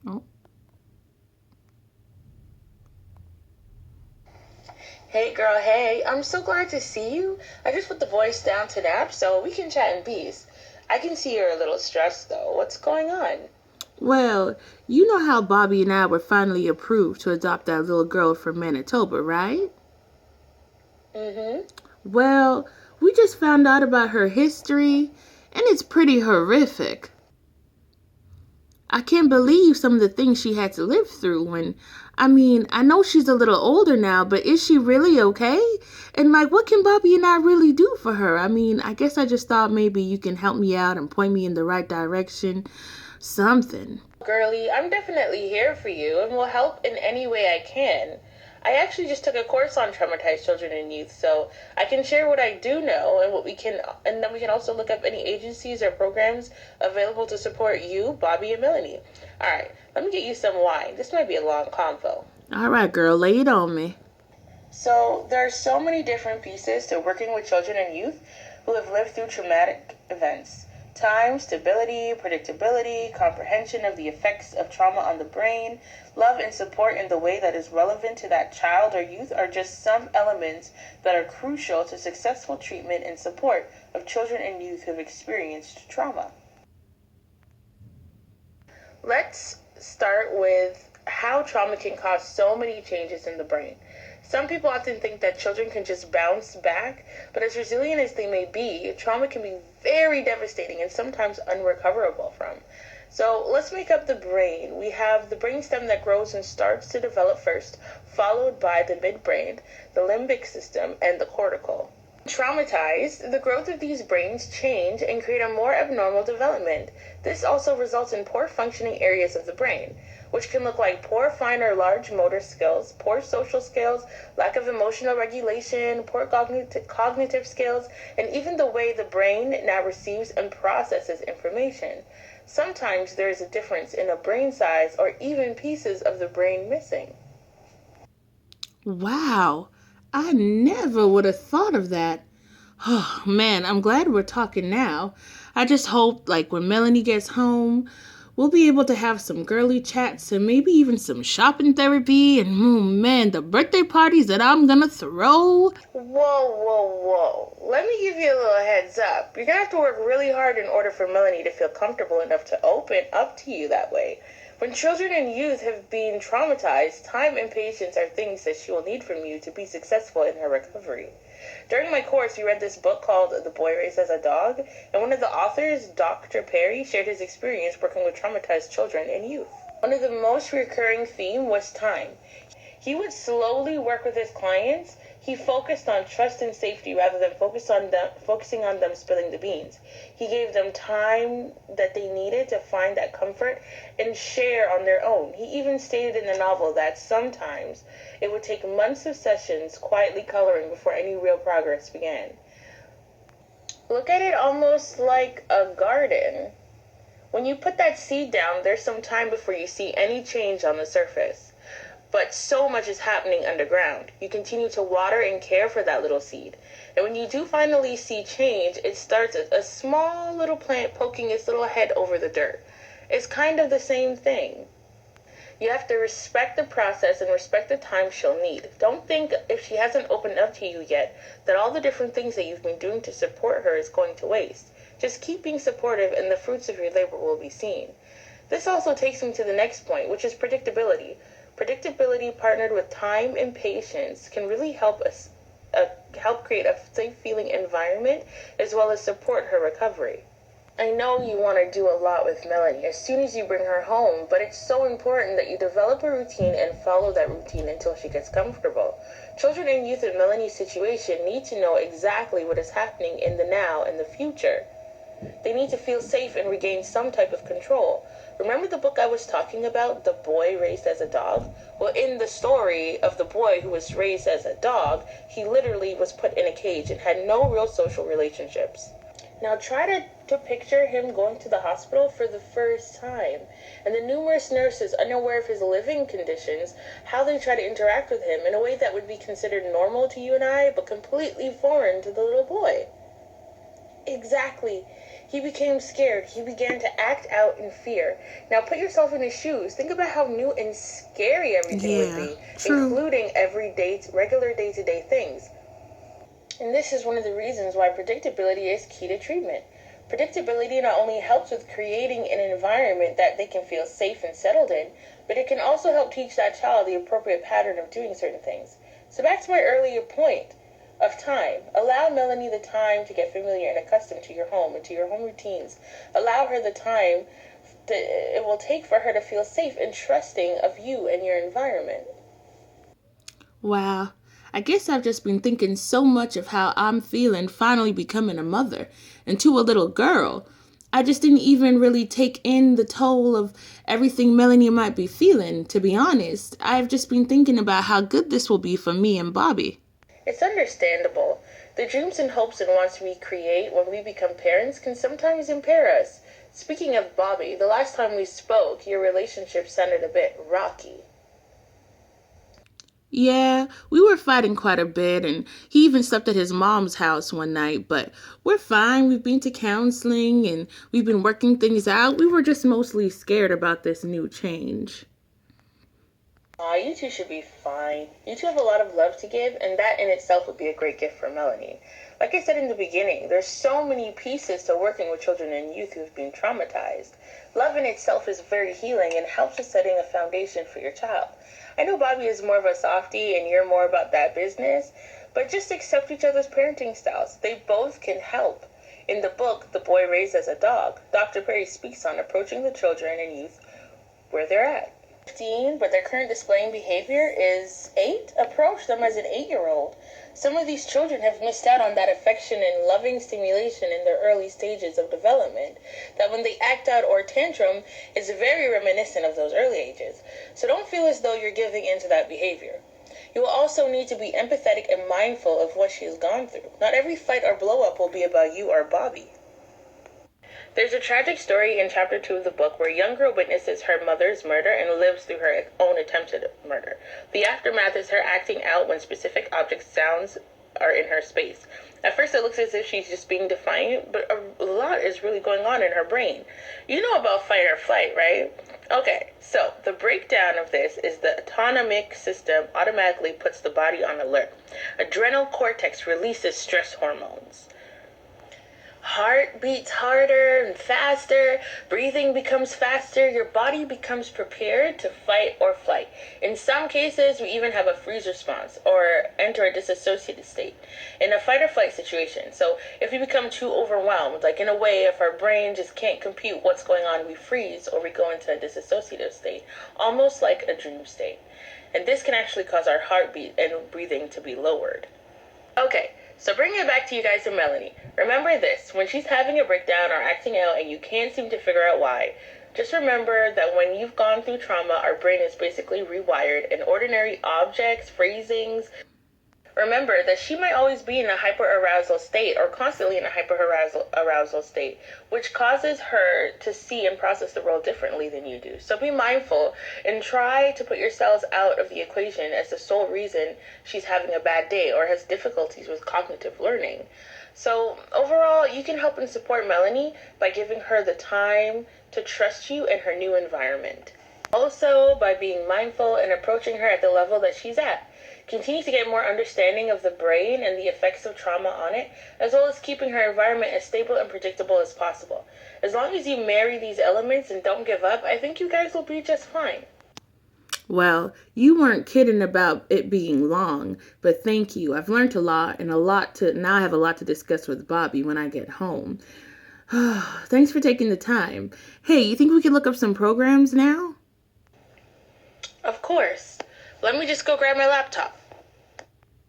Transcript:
Oh, Hey girl, hey, I'm so glad to see you. I just put the boys down to nap so we can chat in peace. I can see you're a little stressed though. What's going on? well, you know how Bobby and I were finally approved to adopt that little girl from Manitoba, right? Mm-hmm. Well, we just found out about her history, and it's pretty horrific. I can't believe some of the things she had to live through. And I mean, I know she's a little older now, but is she really okay? And like, what can Bobby and I really do for her? I mean, I guess I just thought maybe you can help me out and point me in the right direction. Something. Girlie, I'm definitely here for you and will help in any way I can. I actually just took a course on traumatized children and youth, so I can share what I do know and what we can, and then we can also look up any agencies or programs available to support you, Bobby, and Melanie. All right, let me get you some wine. This might be a long convo. All right, girl, lay it on me. So there are so many different pieces to working with children and youth who have lived through traumatic events. Time, stability, predictability, comprehension of the effects of trauma on the brain, love and support in the way that is relevant to that child or youth are just some elements that are crucial to successful treatment and support of children and youth who have experienced trauma. Let's start with how trauma can cause so many changes in the brain. Some people often think that children can just bounce back, but as resilient as they may be, trauma can be very devastating and sometimes unrecoverable from. So let's make up the brain. We have the brainstem that grows and starts to develop first, followed by the midbrain, the limbic system, and the cortical. Traumatized, the growth of these brains change and create a more abnormal development. This also results in poor functioning areas of the brain, which can look like poor fine or large motor skills, poor social skills, lack of emotional regulation, poor cognitive skills, and even the way the brain now receives and processes information. Sometimes there is a difference in a brain size or even pieces of the brain missing. Wow, I never would have thought of that. Oh, man, I'm glad we're talking now. I just hope, like, when Melanie gets home, we'll be able to have some girly chats and maybe even some shopping therapy. And, oh, man, the birthday parties that I'm gonna throw. Whoa, whoa, whoa. Let me give you a little heads up. You're gonna have to work really hard in order for Melanie to feel comfortable enough to open up to you that way. When children and youth have been traumatized, time and patience are things that she will need from you to be successful in her recovery. During my course, we read this book called The Boy Raised as a Dog, and one of the authors, Dr. Perry, shared his experience working with traumatized children and youth. One of the most recurring themes was time. He would slowly work with his clients. He focused on trust and safety rather than focusing on them spilling the beans. He gave them time that they needed to find that comfort and share on their own. He even stated in the novel that sometimes it would take months of sessions quietly coloring before any real progress began. Look at it almost like a garden. When you put that seed down, there's some time before you see any change on the surface. But so much is happening underground. You continue to water and care for that little seed. And when you do finally see change, it starts a small little plant poking its little head over the dirt. It's kind of the same thing. You have to respect the process and respect the time she'll need. Don't think if she hasn't opened up to you yet that all the different things that you've been doing to support her is going to waste. Just keep being supportive and the fruits of your labor will be seen. This also takes me to the next point, which is predictability. Predictability partnered with time and patience can really help create a safe feeling environment as well as support her recovery. I know you want to do a lot with Melanie as soon as you bring her home, but it's so important that you develop a routine and follow that routine until she gets comfortable. Children and youth in Melanie's situation need to know exactly what is happening in the now and the future. They need to feel safe and regain some type of control. Remember the book I was talking about, The Boy Raised as a Dog? Well, in the story of the boy who was raised as a dog, he literally was put in a cage and had no real social relationships. Now try to picture him going to the hospital for the first time, and the numerous nurses unaware of his living conditions, how they try to interact with him in a way that would be considered normal to you and I, but completely foreign to the little boy. Exactly. He became scared. He began to act out in fear. Now put yourself in his shoes. Think about how new and scary everything would Yeah, be, true. including regular day-to-day things. And this is one of the reasons why predictability is key to treatment. Predictability not only helps with creating an environment that they can feel safe and settled in, but it can also help teach that child the appropriate pattern of doing certain things. So back to my earlier point of time. Allow Melanie the time to get familiar and accustomed to your home and to your home routines. Allow her the time it will take for her to feel safe and trusting of you and your environment. Wow. I guess I've just been thinking so much of how I'm feeling finally becoming a mother and to a little girl. I just didn't even really take in the toll of everything Melanie might be feeling, to be honest. I've just been thinking about how good this will be for me and Bobby. It's understandable. The dreams and hopes and wants we create when we become parents can sometimes impair us. Speaking of Bobby, the last time we spoke, your relationship sounded a bit rocky. Yeah, we were fighting quite a bit, and he even slept at his mom's house one night, but we're fine. We've been to counseling, and we've been working things out. We were just mostly scared about this new change. Aw, you two should be fine. You two have a lot of love to give, and that in itself would be a great gift for Melanie. Like I said in the beginning, there's so many pieces to working with children and youth who've been traumatized. Love in itself is very healing and helps with setting a foundation for your child. I know Bobby is more of a softie and you're more about that business, but just accept each other's parenting styles. They both can help. In the book, The Boy Raised as a Dog, Dr. Perry speaks on approaching the children and youth where they're at. 15, but their current displaying behavior is 8. Approach them as an 8-year-old. Some of these children have missed out on that affection and loving stimulation in their early stages of development, that when they act out or tantrum is very reminiscent of those early ages. So don't feel as though you're giving in to that behavior. You will also need to be empathetic and mindful of what she has gone through. Not every fight or blow up will be about you or Bobby. There's a tragic story in chapter 2 of the book where a young girl witnesses her mother's murder and lives through her own attempted murder. The aftermath is her acting out when specific object sounds are in her space. At first it looks as if she's just being defiant, but a lot is really going on in her brain. You know about fight or flight, right? Okay, so the breakdown of this is the autonomic system automatically puts the body on alert. Adrenal cortex releases stress hormones. Heart beats harder and faster, breathing becomes faster, your body becomes prepared to fight or flight. In some cases, we even have a freeze response or enter a disassociated state in a fight or flight situation. So if we become too overwhelmed, like in a way, if our brain just can't compute what's going on, we freeze or we go into a disassociative state, almost like a dream state. And this can actually cause our heartbeat and breathing to be lowered. Okay. So bringing it back to you guys and Melanie, remember this, when she's having a breakdown or acting out and you can't seem to figure out why, just remember that when you've gone through trauma, our brain is basically rewired and ordinary objects, phrasings. Remember that she might always be in a hyperarousal state or constantly in a hyperarousal state, which causes her to see and process the world differently than you do. So be mindful and try to put yourselves out of the equation as the sole reason she's having a bad day or has difficulties with cognitive learning. So overall, you can help and support Melanie by giving her the time to trust you in her new environment. Also, by being mindful and approaching her at the level that she's at. Continue to get more understanding of the brain and the effects of trauma on it, as well as keeping her environment as stable and predictable as possible. As long as you marry these elements and don't give up, I think you guys will be just fine. Well, you weren't kidding about it being long, but thank you. I've learned a lot and now I have a lot to discuss with Bobby when I get home. Thanks for taking the time. Hey, you think we could look up some programs now? Of course. Let me just go grab my laptop.